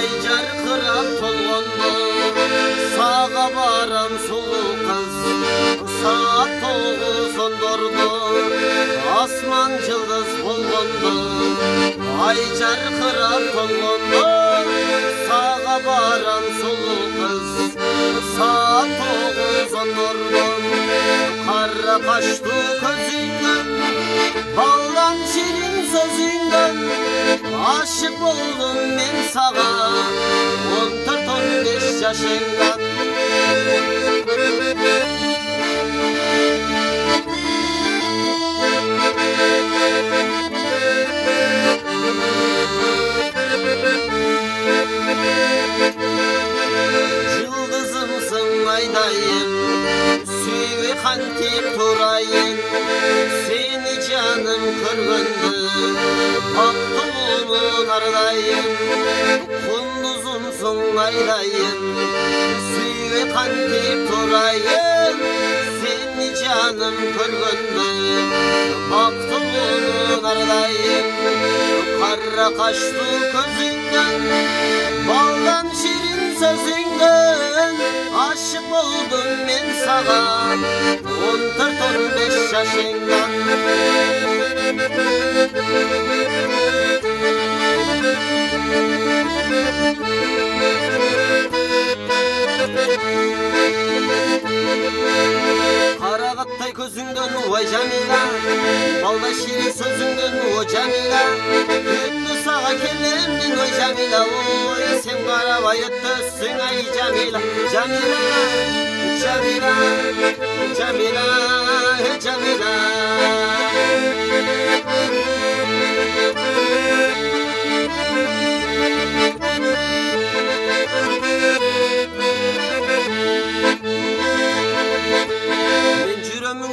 ай жарқырап толғанда саға барам сұлу қыз саат 9-10 асман жылдыз болғанда ай жарқырап толғанда саға барам сұлу қыз саат 9-10 қара қашты көзіңнен балдан ширин сөзіңнен ашық болдым мен саған 14-15 жашыңдан жылдызымсың айдайын сүйе қантип тұрайын сені жаным көргенді бақтығымын ардайын құндызымсың айдайын сүйе қантип тұрайын сені жаным көргенді бақтығымын ардайын қара қашты көзіңнен балдан ширин сөзіңнен ашық болдым мен саған 14-15 жашыңдан қарағаттай көзіңден ой Жамила балда ширин сөзіңден ой Жамила күнді саға келем мен ой Жамила ой сен қарабай өттөсүң ай Жамила Жамила Жамила Жамила Жамила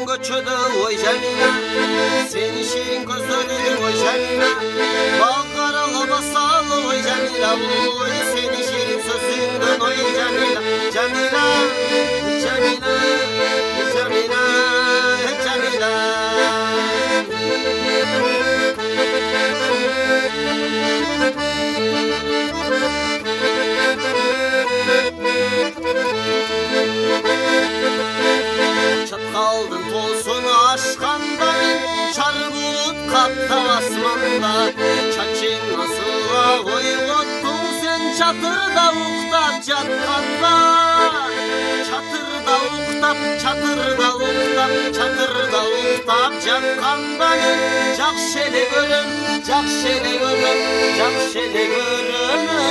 көчөдө ой Жамила сени ширин көздөрүң ой Жамила бал каралы басалы ой Жамила ой сени ширин сөзүңдөн ой Жамила Жамила Жамила Жамила Жамила Çatқалдың толсын ашқандай шар бұлт қаптап асманда чачың асыла ойғоттың сен чатырда ұқтап жатқанда чатырда ұқтап жатқанда жақшы еле көрем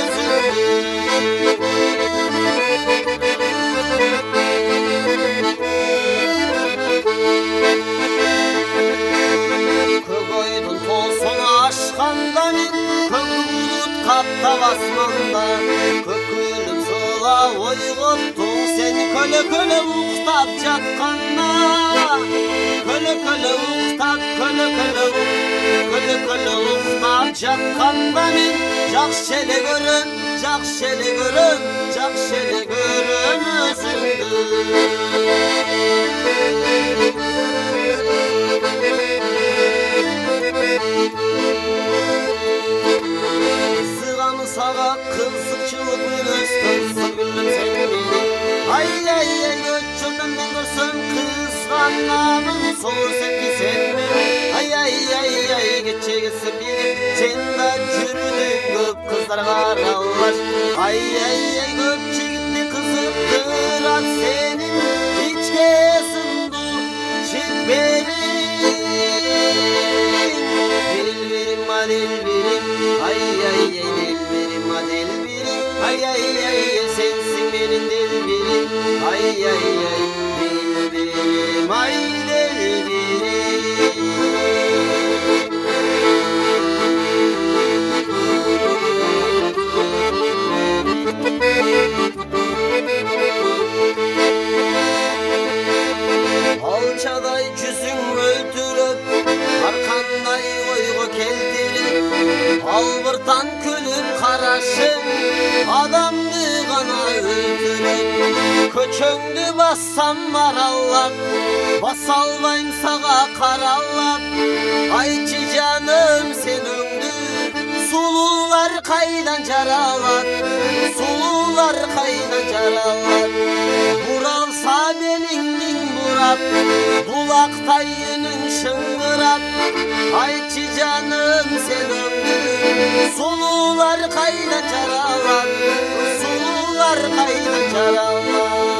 өзіңді көкөйдің толсын ашқанда мен көк бұлт қаптап асманда көкөлім сұла ойғоттың сен көлі ұқтап жатқанда ұқтап жатқанда мен жақшы еле көрем өзіңді Сығамы саға қызықшылық өнөз қызық білдім сен мені ай көчөмдөн мен көрсөм қызғанамын сол сәтке сен мені ай кечегісі биліп сен да жүрдің көп қыздарға аралаш ай көп жігітті қызықтырат сенің ичкесіңді жетпелің Delbirim ay sensin benim delbirim ay delbirim ay Alçaday yüzün öldürüp arkanday oygu keltirip Албыртан күліп қарашың адамды ғана өлтіріп көчөңді бассам аралап баса албайм саға қаралап айтшы жаным сен өңді сұлулар kaydan caralar, sulular kaydan caralar. Buralsa belingin burap, bulakta yünün şıngırap. Ayçi canım sen ömrüm, sulular kaydan caralar, sulular kaydan caralar.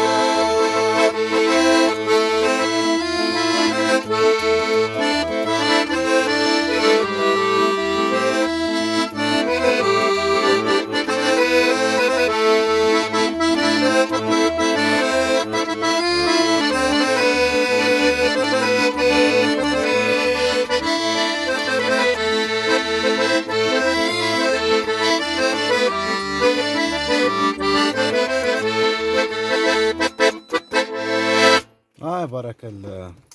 Ay barakallah.